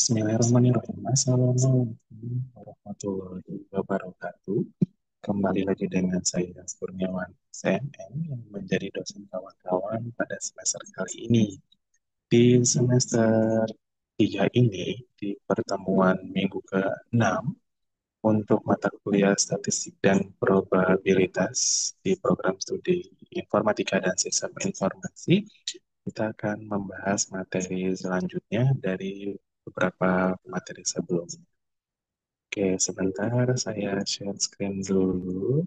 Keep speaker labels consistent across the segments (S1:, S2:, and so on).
S1: Bismillahirrahmanirrahim. Assalamualaikum warahmatullahi wabarakatuh. Kembali lagi dengan saya Kurniawan CNN yang menjadi dosen kawan-kawan pada semester kali ini. Di semester 3 ini, di pertemuan minggu ke-6 untuk mata kuliah statistik dan probabilitas di program studi informatika dan sistem informasi, kita akan membahas materi selanjutnya dari beberapa materi sebelumnya. Oke, sebentar saya share screen dulu.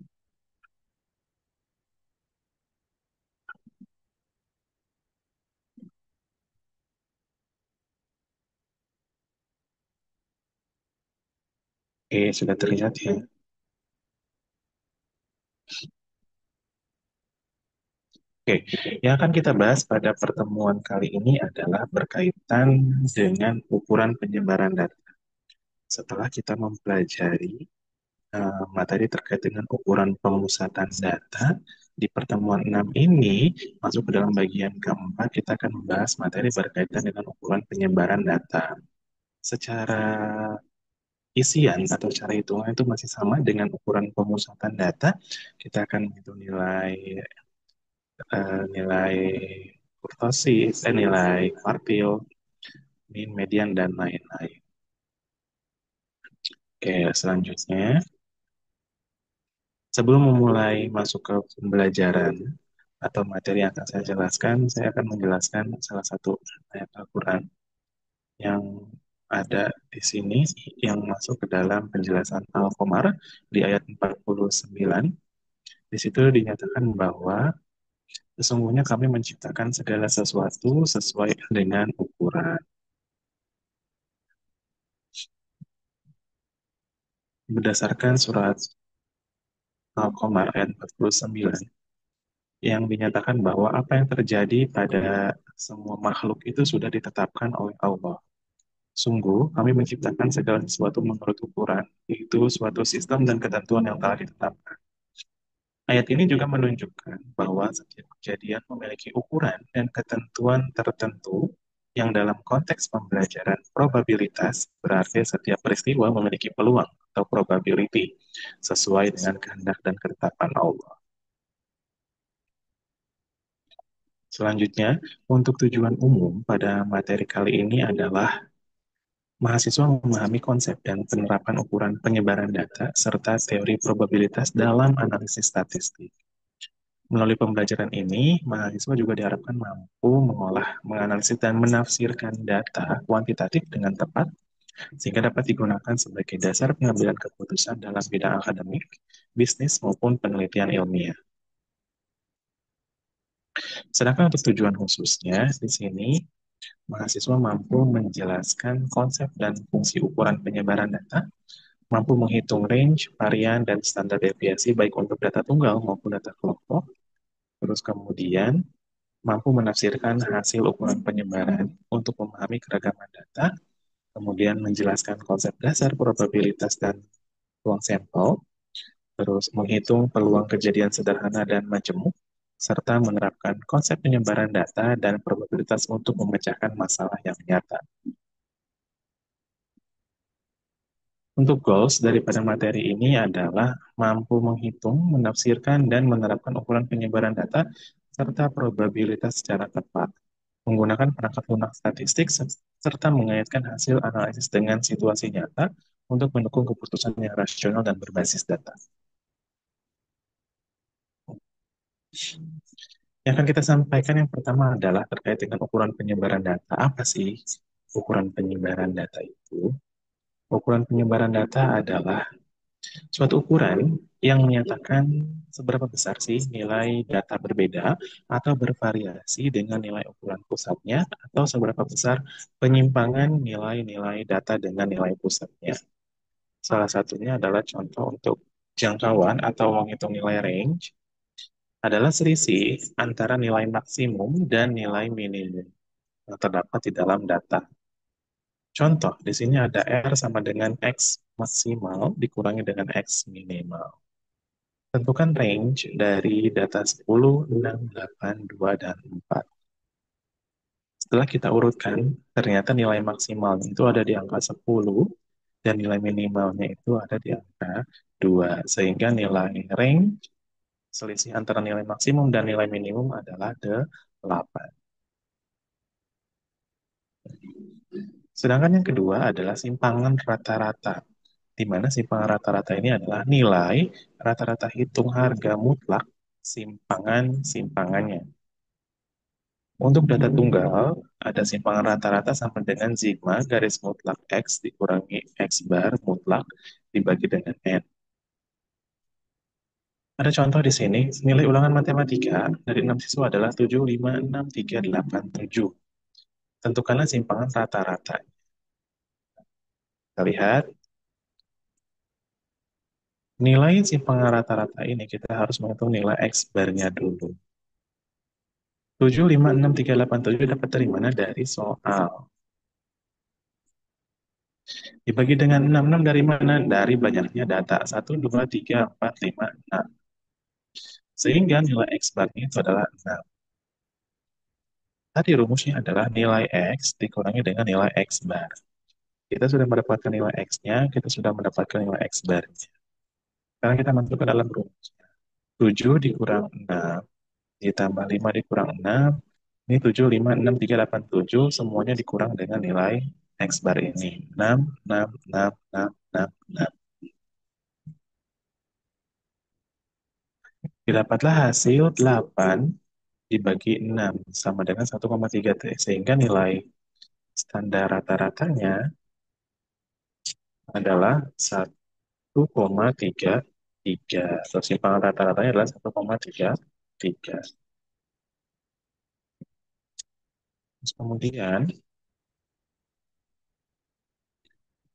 S1: Oke, sudah terlihat ya. Oke, yang akan kita bahas pada pertemuan kali ini adalah berkaitan dengan ukuran penyebaran data. Setelah kita mempelajari materi terkait dengan ukuran pemusatan data, di pertemuan 6 ini masuk ke dalam bagian keempat, kita akan membahas materi berkaitan dengan ukuran penyebaran data. Secara isian atau cara hitungan itu masih sama dengan ukuran pemusatan data. Kita akan menghitung nilai kurtosis, nilai kuartil, mean, median, dan lain-lain. Oke, selanjutnya, sebelum memulai masuk ke pembelajaran atau materi yang akan saya jelaskan, saya akan menjelaskan salah satu ayat Al-Quran yang ada di sini yang masuk ke dalam penjelasan Al-Qamar di ayat 49. Di situ dinyatakan bahwa sesungguhnya kami menciptakan segala sesuatu sesuai dengan ukuran. Berdasarkan surat Al-Qamar ayat 49, yang dinyatakan bahwa apa yang terjadi pada semua makhluk itu sudah ditetapkan oleh Allah. Sungguh, kami menciptakan segala sesuatu menurut ukuran, yaitu suatu sistem dan ketentuan yang telah ditetapkan. Ayat ini juga menunjukkan bahwa setiap kejadian memiliki ukuran dan ketentuan tertentu yang dalam konteks pembelajaran probabilitas berarti setiap peristiwa memiliki peluang atau probability sesuai dengan kehendak dan ketetapan Allah. Selanjutnya, untuk tujuan umum pada materi kali ini adalah mahasiswa memahami konsep dan penerapan ukuran penyebaran data serta teori probabilitas dalam analisis statistik. Melalui pembelajaran ini, mahasiswa juga diharapkan mampu mengolah, menganalisis, dan menafsirkan data kuantitatif dengan tepat, sehingga dapat digunakan sebagai dasar pengambilan keputusan dalam bidang akademik, bisnis, maupun penelitian ilmiah. Sedangkan untuk tujuan khususnya, di sini mahasiswa mampu menjelaskan konsep dan fungsi ukuran penyebaran data, mampu menghitung range, varian, dan standar deviasi baik untuk data tunggal maupun data kelompok, terus kemudian mampu menafsirkan hasil ukuran penyebaran untuk memahami keragaman data, kemudian menjelaskan konsep dasar probabilitas dan ruang sampel, terus menghitung peluang kejadian sederhana dan majemuk, serta menerapkan konsep penyebaran data dan probabilitas untuk memecahkan masalah yang nyata. Untuk goals daripada materi ini adalah mampu menghitung, menafsirkan, dan menerapkan ukuran penyebaran data serta probabilitas secara tepat, menggunakan perangkat lunak statistik, serta mengaitkan hasil analisis dengan situasi nyata untuk mendukung keputusan yang rasional dan berbasis data. Yang akan kita sampaikan yang pertama adalah terkait dengan ukuran penyebaran data. Apa sih ukuran penyebaran data itu? Ukuran penyebaran data adalah suatu ukuran yang menyatakan seberapa besar sih nilai data berbeda atau bervariasi dengan nilai ukuran pusatnya atau seberapa besar penyimpangan nilai-nilai data dengan nilai pusatnya. Salah satunya adalah contoh untuk jangkauan atau menghitung nilai range adalah selisih antara nilai maksimum dan nilai minimum yang terdapat di dalam data. Contoh, di sini ada R sama dengan X maksimal dikurangi dengan X minimal. Tentukan range dari data 10, 6, 8, 2, dan 4. Setelah kita urutkan, ternyata nilai maksimalnya itu ada di angka 10 dan nilai minimalnya itu ada di angka 2. Sehingga nilai range selisih antara nilai maksimum dan nilai minimum adalah 8. Sedangkan yang kedua adalah simpangan rata-rata, di mana simpangan rata-rata ini adalah nilai rata-rata hitung harga mutlak simpangan-simpangannya. Untuk data tunggal, ada simpangan rata-rata sama dengan sigma garis mutlak X dikurangi X bar mutlak dibagi dengan N. Ada contoh di sini, nilai ulangan matematika dari 6 siswa adalah 7563887. Tentukanlah simpangan rata-rata. Kita lihat, nilai simpangan rata-rata ini kita harus menghitung nilai X barnya dulu. 7563887 dapat dari mana? Dari soal. Dibagi dengan 66 dari mana? Dari banyaknya data. 1, 2, 3, 4, 5, 6. Sehingga nilai X bar itu adalah 6. Tadi rumusnya adalah nilai X dikurangi dengan nilai X bar. Kita sudah mendapatkan nilai X-nya, kita sudah mendapatkan nilai X bar-nya. Sekarang kita masuk ke dalam rumus. 7 dikurang 6, ditambah 5 dikurang 6, ini 7, 5, 6, 3, 8, 7, semuanya dikurang dengan nilai X bar ini. 6, 6, 6, 6, 6, 6. Didapatlah hasil 8 dibagi 6 sama dengan 1,3 T. Sehingga nilai standar rata-ratanya adalah 1,33. Atau simpangan rata-ratanya adalah 1,33. Terus kemudian,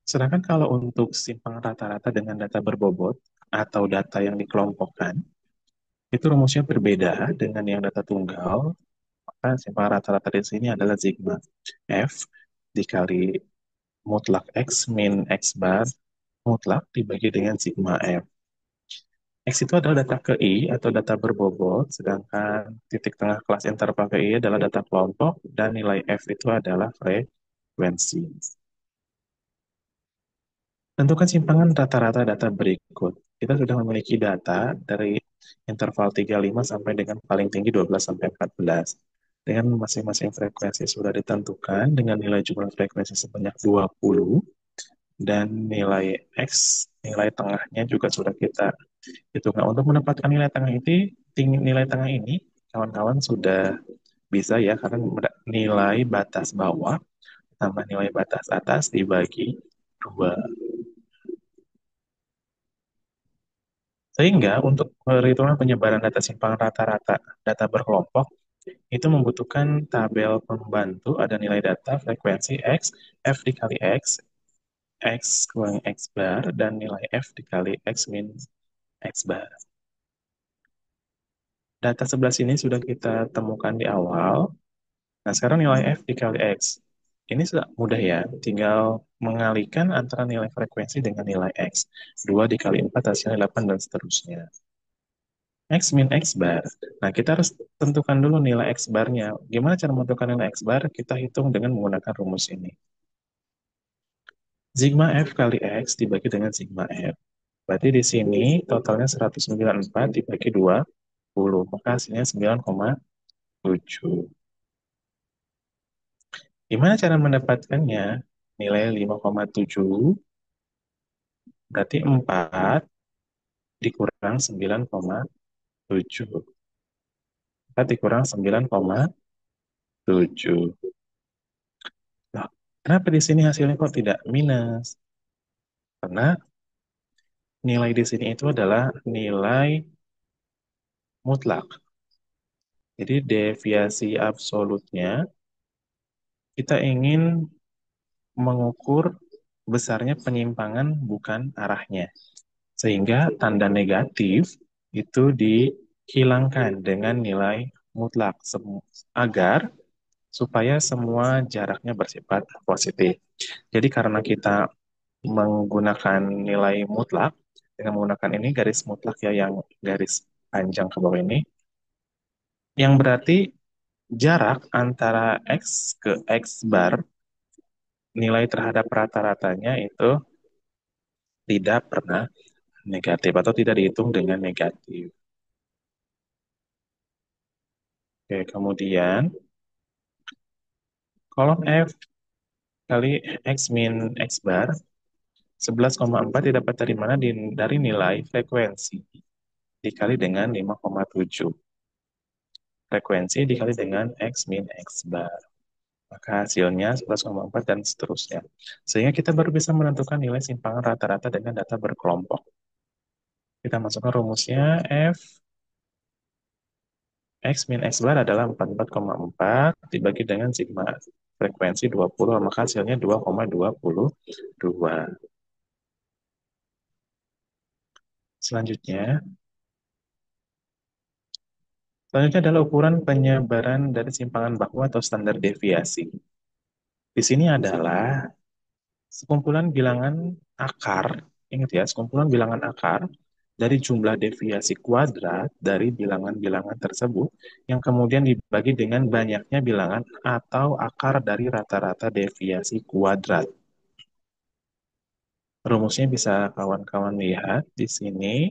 S1: sedangkan kalau untuk simpangan rata-rata dengan data berbobot atau data yang dikelompokkan, itu rumusnya berbeda dengan yang data tunggal. Maka simpangan rata-rata di sini adalah sigma F dikali mutlak X min X bar mutlak dibagi dengan sigma F. X itu adalah data KI atau data berbobot, sedangkan titik tengah kelas interval KI adalah data kelompok, dan nilai F itu adalah frekuensi. Tentukan simpangan rata-rata data berikut. Kita sudah memiliki data dari interval 35 sampai dengan paling tinggi 12 sampai 14. Dengan masing-masing frekuensi sudah ditentukan dengan nilai jumlah frekuensi sebanyak 20 dan nilai X, nilai tengahnya juga sudah kita hitung. Nah, untuk mendapatkan nilai tengah ini, nilai tengah ini kawan-kawan sudah bisa ya karena nilai batas bawah tambah nilai batas atas dibagi 2. Sehingga untuk perhitungan penyebaran data simpangan rata-rata data berkelompok itu membutuhkan tabel pembantu, ada nilai data, frekuensi X, F dikali X, X kurang X bar, dan nilai F dikali X min X bar. Data sebelah sini sudah kita temukan di awal. Nah, sekarang nilai F dikali X. Ini sudah mudah ya, tinggal mengalihkan antara nilai frekuensi dengan nilai X. 2 dikali 4 hasilnya 8 dan seterusnya. X min X bar. Nah, kita harus tentukan dulu nilai X barnya. Gimana cara menentukan nilai X bar? Kita hitung dengan menggunakan rumus ini. Sigma F kali X dibagi dengan sigma F. Berarti di sini totalnya 194 dibagi 20. Maka hasilnya 9,7. Gimana cara mendapatkannya? Nilai 5,7 berarti 4 dikurang 9,7. 4 dikurang 9,7. Nah, kenapa di sini hasilnya kok tidak minus? Karena nilai di sini itu adalah nilai mutlak. Jadi deviasi absolutnya kita ingin mengukur besarnya penyimpangan bukan arahnya. Sehingga tanda negatif itu dihilangkan dengan nilai mutlak agar supaya semua jaraknya bersifat positif. Jadi karena kita menggunakan nilai mutlak, dengan menggunakan ini garis mutlak ya yang garis panjang ke bawah ini, yang berarti jarak antara X ke X bar, nilai terhadap rata-ratanya itu tidak pernah negatif atau tidak dihitung dengan negatif. Oke, kemudian kolom F kali X min X bar 11,4 didapat dari mana? Dari nilai frekuensi dikali dengan 5,7. Frekuensi dikali dengan X min X bar. Maka hasilnya 11,4 dan seterusnya. Sehingga kita baru bisa menentukan nilai simpangan rata-rata dengan data berkelompok. Kita masukkan rumusnya F X min X bar adalah 44,4 dibagi dengan sigma frekuensi 20, maka hasilnya 2,22. Selanjutnya, selanjutnya adalah ukuran penyebaran dari simpangan baku atau standar deviasi. Di sini adalah sekumpulan bilangan akar, ingat ya, sekumpulan bilangan akar dari jumlah deviasi kuadrat dari bilangan-bilangan tersebut yang kemudian dibagi dengan banyaknya bilangan atau akar dari rata-rata deviasi kuadrat. Rumusnya bisa kawan-kawan lihat di sini.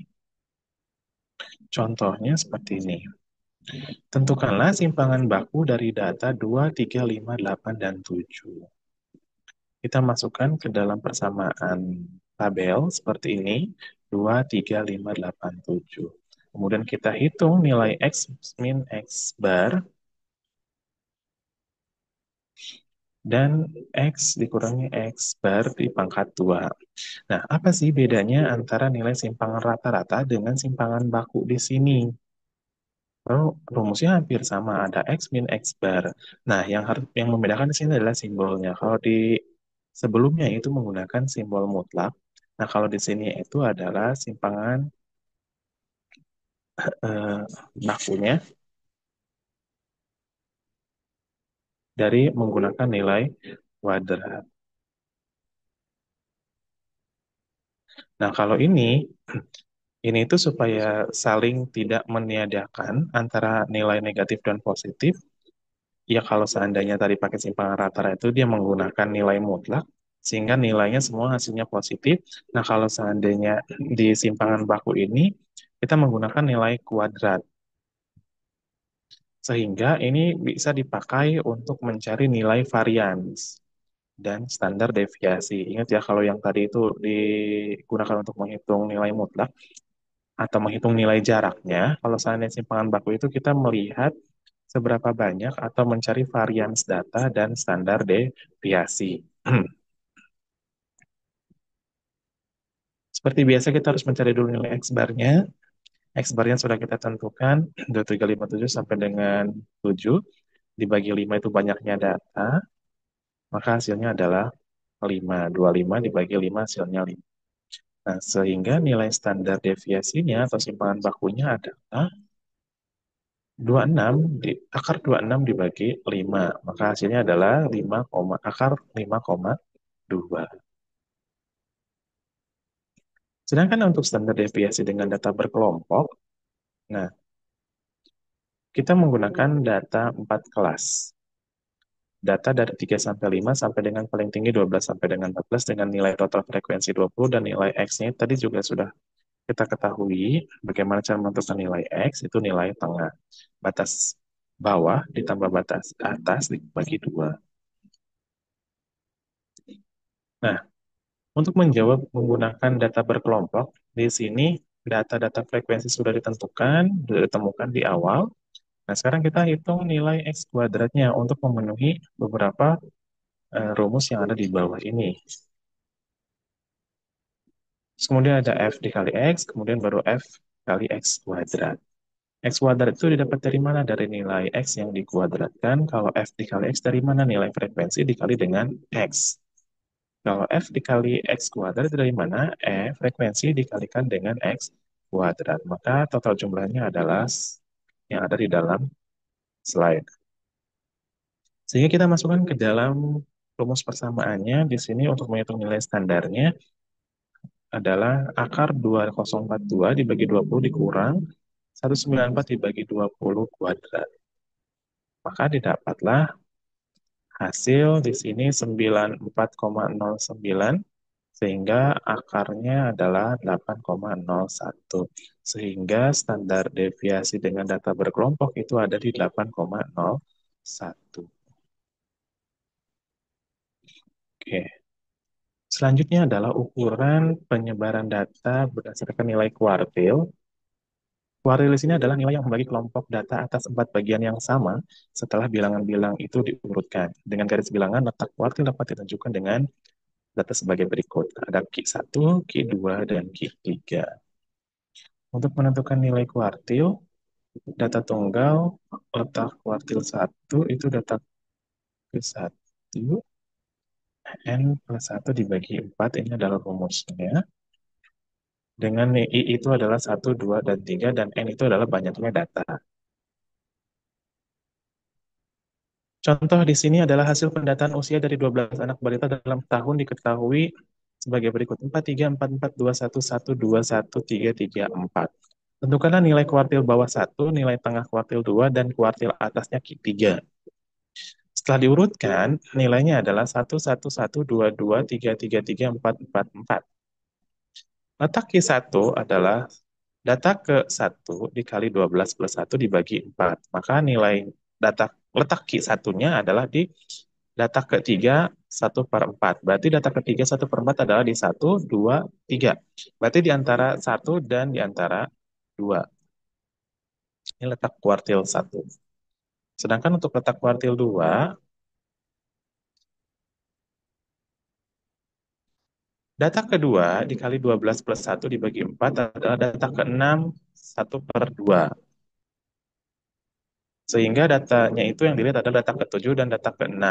S1: Contohnya seperti ini. Tentukanlah simpangan baku dari data 2, 3, 5, 8, dan 7. Kita masukkan ke dalam persamaan tabel seperti ini, 2, 3, 5, 8, 7. Kemudian kita hitung nilai X min X bar, dan X dikurangi X bar di pangkat 2. Nah, apa sih bedanya antara nilai simpangan rata-rata dengan simpangan baku di sini? Rumusnya hampir sama, ada X min X bar. Nah, yang membedakan di sini adalah simbolnya. Kalau di sebelumnya itu menggunakan simbol mutlak. Nah, kalau di sini itu adalah simpangan eh, bakunya dari menggunakan nilai kuadrat. Nah, kalau ini itu supaya saling tidak meniadakan antara nilai negatif dan positif. Ya, kalau seandainya tadi pakai simpangan rata-rata itu dia menggunakan nilai mutlak, sehingga nilainya semua hasilnya positif. Nah, kalau seandainya di simpangan baku ini, kita menggunakan nilai kuadrat. Sehingga ini bisa dipakai untuk mencari nilai varians dan standar deviasi. Ingat ya, kalau yang tadi itu digunakan untuk menghitung nilai mutlak atau menghitung nilai jaraknya, kalau seandainya simpangan baku itu kita melihat seberapa banyak atau mencari varians data dan standar deviasi. Seperti biasa kita harus mencari dulu nilai X barnya. X barnya sudah kita tentukan 2357 sampai dengan 7. Dibagi 5 itu banyaknya data, maka hasilnya adalah 5. 25 dibagi 5 hasilnya 5. Nah, sehingga nilai standar deviasinya atau simpangan bakunya adalah 26 akar 26 dibagi 5. Maka hasilnya adalah akar 5,2. Sedangkan untuk standar deviasi dengan data berkelompok, nah, kita menggunakan data 4 kelas. Data dari 3 sampai 5 sampai dengan paling tinggi 12 sampai dengan 14 dengan nilai total frekuensi 20 dan nilai X-nya tadi juga sudah kita ketahui bagaimana cara menentukan nilai X, itu nilai tengah. Batas bawah ditambah batas atas dibagi 2. Nah, untuk menjawab menggunakan data berkelompok, di sini data-data frekuensi sudah ditentukan, sudah ditemukan di awal. Nah, sekarang kita hitung nilai X kuadratnya untuk memenuhi beberapa rumus yang ada di bawah ini. Terus kemudian ada F dikali X, kemudian baru F kali X kuadrat. X kuadrat itu didapat dari mana? Dari nilai X yang dikuadratkan. Kalau F dikali X dari mana? Nilai frekuensi dikali dengan X. Kalau F dikali X kuadrat itu dari mana? Frekuensi dikalikan dengan X kuadrat. Maka total jumlahnya adalah yang ada di dalam slide. Sehingga kita masukkan ke dalam rumus persamaannya. Di sini untuk menghitung nilai standarnya adalah akar 2042 dibagi 20 dikurang 194 dibagi 20 kuadrat. Maka didapatlah hasil di sini 94,09 sehingga akarnya adalah 8,01. Sehingga standar deviasi dengan data berkelompok itu ada di 8,01. Oke. Selanjutnya adalah ukuran penyebaran data berdasarkan nilai kuartil. Kuartil di sini adalah nilai yang membagi kelompok data atas 4 bagian yang sama setelah bilangan-bilang itu diurutkan. Dengan garis bilangan, letak kuartil dapat ditentukan dengan data sebagai berikut. Ada Q1, Q2, dan Q3. Untuk menentukan nilai kuartil, data tunggal, letak kuartil 1 itu data Q1, N plus 1 dibagi 4, ini adalah rumusnya. Dengan I itu adalah 1, 2, dan 3, dan N itu adalah banyaknya data. Contoh di sini adalah hasil pendataan usia dari 12 anak balita dalam tahun diketahui sebagai berikut. 43, 44, 21, 1, 2, 1, 3, 3, 4. Tentukanlah nilai kuartil bawah 1, nilai tengah kuartil 2, dan kuartil atasnya 3. Setelah diurutkan, nilainya adalah 1, 1, 1, 2, 2, 3, 3, 3, 4, 4, 4. Letak Q1 adalah data ke-1 dikali 12 plus 1 dibagi 4. Maka nilai data letak Q1-nya adalah di data ketiga 1/4. Berarti data ketiga 1/4 adalah di 1, 2, 3. Berarti di antara 1 dan di antara 2. Ini letak kuartil 1. Sedangkan untuk letak kuartil 2, data kedua dikali 12 plus 1 dibagi 4 adalah data ke-6 1/2. Sehingga datanya itu yang dilihat adalah data ke-7 dan data ke-6.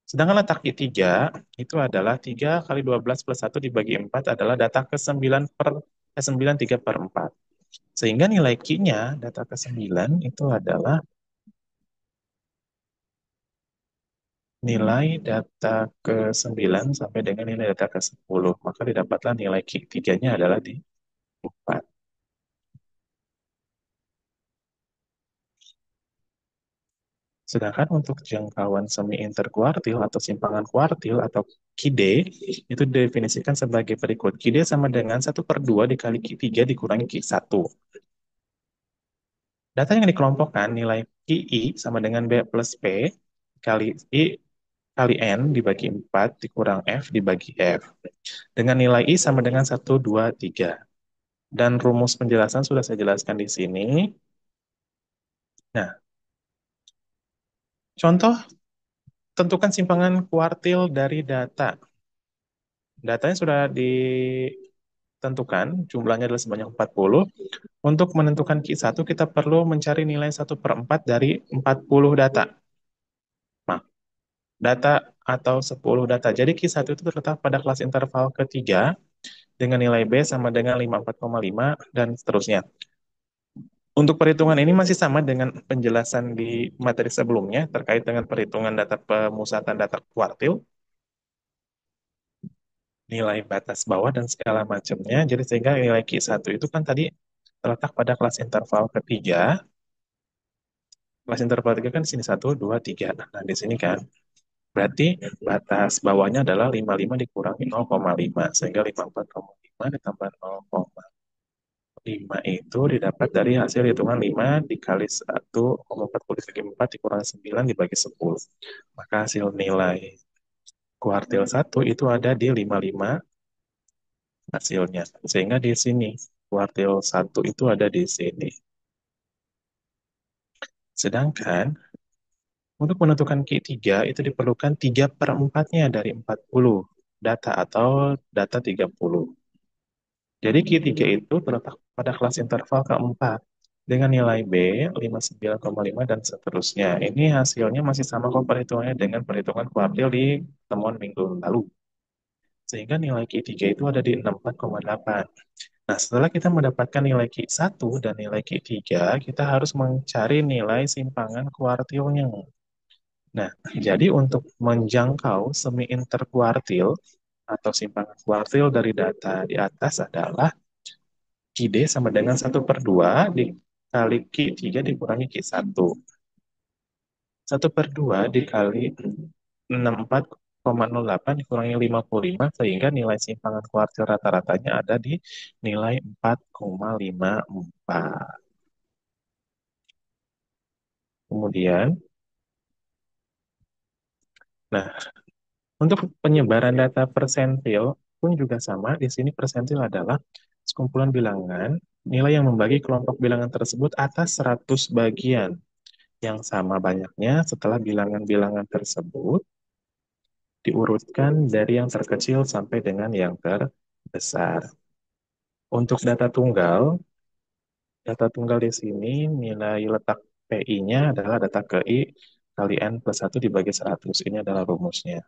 S1: Sedangkan letak Q3 itu adalah 3 kali 12 plus 1 dibagi 4 adalah data ke-9 9 3/4. Sehingga nilai Q-nya, data ke-9 itu adalah nilai data ke-9 sampai dengan nilai data ke-10. Maka didapatlah nilai Q3-nya adalah di 4. Sedangkan untuk jangkauan semi interkuartil atau simpangan kuartil atau QD itu didefinisikan sebagai berikut. QD sama dengan 1/2 dikali Q3 dikurangi Q1. Data yang dikelompokkan nilai QI sama dengan B plus P kali I kali N dibagi 4 dikurang F dibagi F. Dengan nilai I sama dengan 1, 2, 3. Dan rumus penjelasan sudah saya jelaskan di sini. Nah, contoh tentukan simpangan kuartil dari data. Datanya sudah ditentukan, jumlahnya adalah sebanyak 40. Untuk menentukan Q1, kita perlu mencari nilai 1/4 dari 40 data. Nah, data atau 10 data. Jadi Q1 itu terletak pada kelas interval ketiga dengan nilai B sama dengan 54,5 dan seterusnya. Untuk perhitungan ini masih sama dengan penjelasan di materi sebelumnya terkait dengan perhitungan data pemusatan data kuartil, nilai batas bawah dan segala macamnya. Jadi sehingga nilai Q1 itu kan tadi terletak pada kelas interval ketiga. Kelas interval ketiga kan di sini 1, 2, 3. Nah, di sini kan berarti batas bawahnya adalah 55 dikurangi 0,5 sehingga 54,5 ditambah 0,5 itu didapat dari hasil hitungan 5 dikali 1,40 dibagi 4 dikurangi 9 dibagi 10. Maka hasil nilai kuartil 1 itu ada di 55 hasilnya. Sehingga di sini kuartil 1 itu ada di sini. Sedangkan untuk menentukan Q3 itu diperlukan 3/4-nya dari 40 data atau data 30. Jadi Q3 itu terletak pada kelas interval keempat dengan nilai B 59,5 dan seterusnya. Ini hasilnya masih sama kok perhitungannya dengan perhitungan kuartil di temuan minggu lalu. Sehingga nilai Q3 itu ada di 64,8. Nah, setelah kita mendapatkan nilai Q1 dan nilai Q3, kita harus mencari nilai simpangan kuartilnya. Nah, jadi untuk menjangkau semi interkuartil atau simpangan kuartil dari data di atas adalah QD sama dengan 1/2 kali Q3 dikurangi Q1. 1/2 dikali 64,08 dikurangi 55 sehingga nilai simpangan kuartil rata-ratanya ada di nilai 4,54. Kemudian, nah untuk penyebaran data persentil pun juga sama. Di sini persentil adalah sekumpulan bilangan nilai yang membagi kelompok bilangan tersebut atas 100 bagian yang sama banyaknya setelah bilangan-bilangan tersebut diurutkan dari yang terkecil sampai dengan yang terbesar. Untuk data tunggal di sini nilai letak PI-nya adalah data KI kali N plus 1 dibagi 100. Ini adalah rumusnya.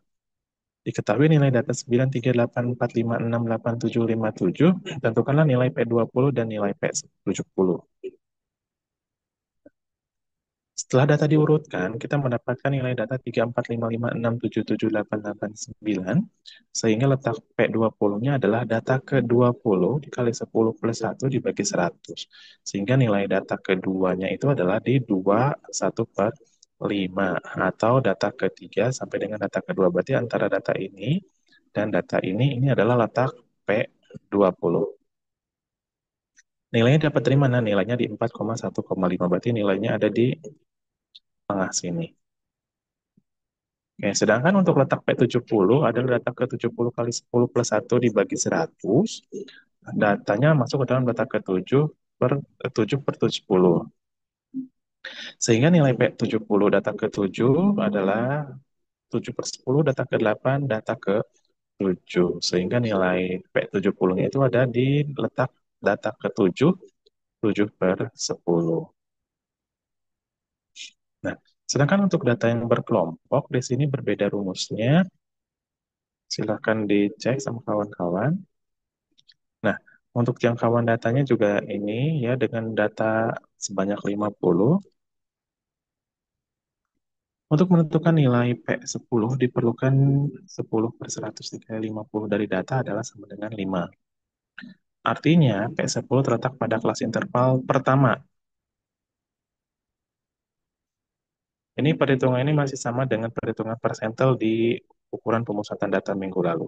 S1: Diketahui nilai data 938456877, tentukanlah nilai P20 dan nilai P70. Setelah data diurutkan, kita mendapatkan nilai data 3455677889, sehingga letak P20-nya adalah data ke-20 dikali 10 plus 1 dibagi 100. Sehingga nilai data keduanya itu adalah di 21/5, atau data ketiga sampai dengan data kedua. Berarti antara data ini dan data ini adalah letak P20. Nilainya dapat dari mana? Nilainya di 4,1,5. Berarti nilainya ada di tengah sini. Oke, sedangkan untuk letak P70 adalah data ke-70 kali 10 plus 1 dibagi 100. Datanya masuk ke dalam data ke-7 per 7 per 70. Sehingga nilai P70 data ke-7 adalah 7 per 10, data ke-8, data ke-7. Sehingga nilai P70-nya itu ada di letak data ke-7, 7 per 10. Nah, sedangkan untuk data yang berkelompok, di sini berbeda rumusnya. Silahkan dicek sama kawan-kawan. Nah, untuk jangkauan datanya juga ini ya dengan data sebanyak 50. Untuk menentukan nilai P10 diperlukan 10 per 100 dikali 50 dari data adalah sama dengan 5. Artinya P10 terletak pada kelas interval pertama. Ini perhitungan ini masih sama dengan perhitungan persentil di ukuran pemusatan data minggu lalu.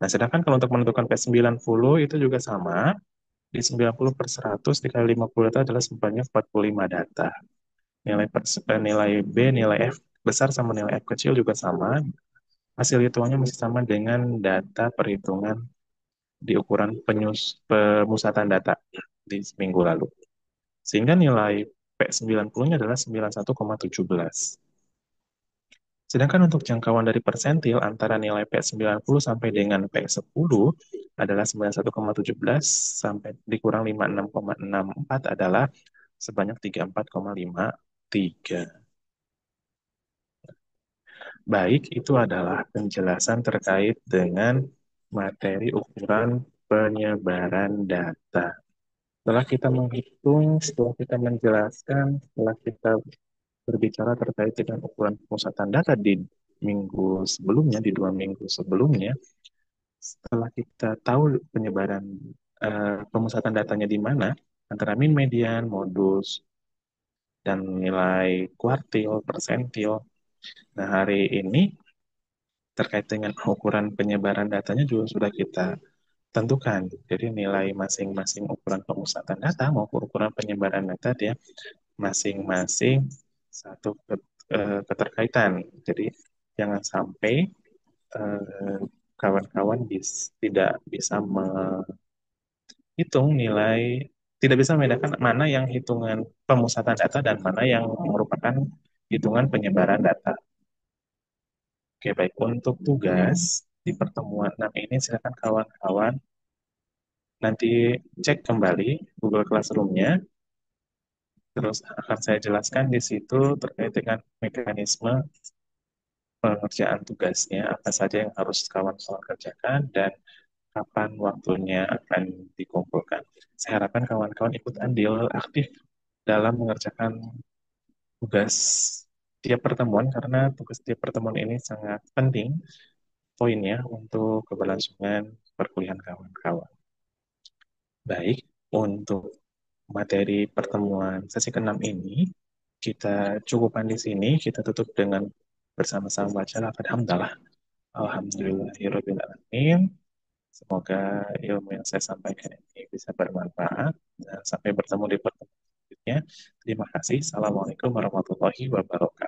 S1: Nah, sedangkan kalau untuk menentukan P90 itu juga sama. Di 90 per 100 dikali 50 data adalah sebanyak 45 data. Nilai B, nilai F besar sama nilai F kecil juga sama. Hasil hitungannya masih sama dengan data perhitungan di ukuran pemusatan data di minggu lalu. Sehingga nilai P90-nya adalah 91,17. Sedangkan untuk jangkauan dari persentil antara nilai P90 sampai dengan P10 adalah 91,17 sampai dikurang 56,64 adalah sebanyak 34,53. Baik, itu adalah penjelasan terkait dengan materi ukuran penyebaran data. Setelah kita menghitung, setelah kita menjelaskan, setelah kita berbicara terkait dengan ukuran pemusatan data di minggu sebelumnya, di 2 minggu sebelumnya, setelah kita tahu penyebaran pemusatan datanya di mana, antara min, median, modus, dan nilai kuartil, persentil. Nah, hari ini terkait dengan ukuran penyebaran datanya juga sudah kita tentukan. Jadi nilai masing-masing ukuran pemusatan data maupun ukuran penyebaran data dia masing-masing satu keterkaitan. Jadi jangan sampai eh, kawan-kawan tidak bisa menghitung nilai, tidak bisa membedakan mana yang hitungan pemusatan data dan mana yang merupakan hitungan penyebaran data. Oke, baik. Untuk tugas di pertemuan 6 ini, silakan kawan-kawan nanti cek kembali Google Classroom-nya, terus akan saya jelaskan di situ terkait dengan mekanisme pengerjaan tugasnya, apa saja yang harus kawan-kawan kerjakan, dan kapan waktunya akan dikumpulkan. Saya harapkan kawan-kawan ikut andil aktif dalam mengerjakan tugas tiap pertemuan, karena tugas tiap pertemuan ini sangat penting poinnya untuk keberlangsungan perkuliahan kawan-kawan. Baik, untuk materi pertemuan sesi ke-6 ini kita cukupkan di sini, kita tutup dengan bersama-sama baca lafaz hamdalah. Alhamdulillahirabbil alamin. Semoga ilmu yang saya sampaikan ini bisa bermanfaat dan sampai bertemu di pertemuan selanjutnya. Terima kasih. Assalamualaikum warahmatullahi wabarakatuh.